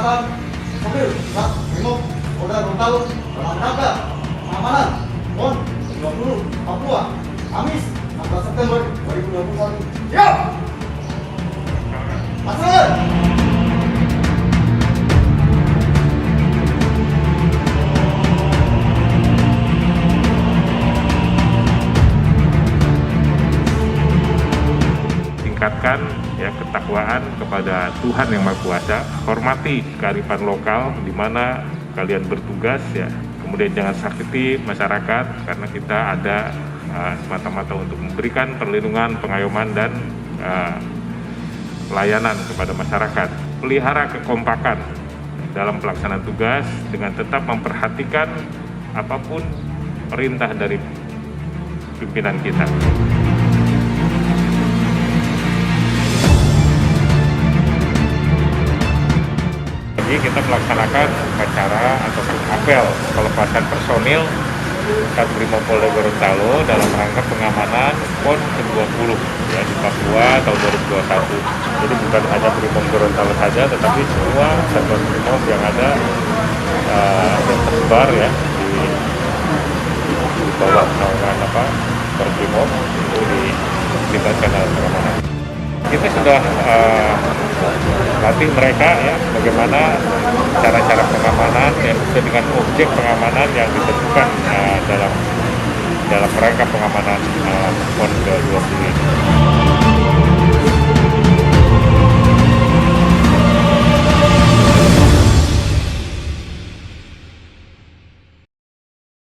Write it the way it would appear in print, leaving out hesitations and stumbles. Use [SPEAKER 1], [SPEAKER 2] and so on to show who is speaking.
[SPEAKER 1] Pengamanan mobil, Pak, Brimob, Polda Gorontalo, dalam rangka pengamanan PON 20 Papua, Kamis 16 September 2021. Siap! Laksanakan!
[SPEAKER 2] Tingkatkan ya ketakwaan kepada Tuhan Yang Maha Kuasa, hormati kearifan lokal di mana kalian bertugas ya. Kemudian jangan sakiti masyarakat karena kita ada semata-mata untuk memberikan perlindungan, pengayoman dan pelayanan kepada masyarakat. Pelihara kekompakan dalam pelaksanaan tugas dengan tetap memperhatikan apapun perintah dari pimpinan kita. Jadi kita melaksanakan upacara ataupun apel pelepasan personil Brimob Polda Gorontalo dalam rangka pengamanan PON ke-20 ya, di Papua tahun 2021. Jadi bukan hanya Brimob Gorontalo saja, tetapi semua satuan Brimob yang ada yang tersebar ya di bawah naungan Brimob itu dilibatkan dalam pengamanan. Kita sudah latih mereka ya bagaimana cara-cara pengamanan yang sesuai dengan objek pengamanan yang ditentukan dalam rangka pengamanan PON ke-20 ini.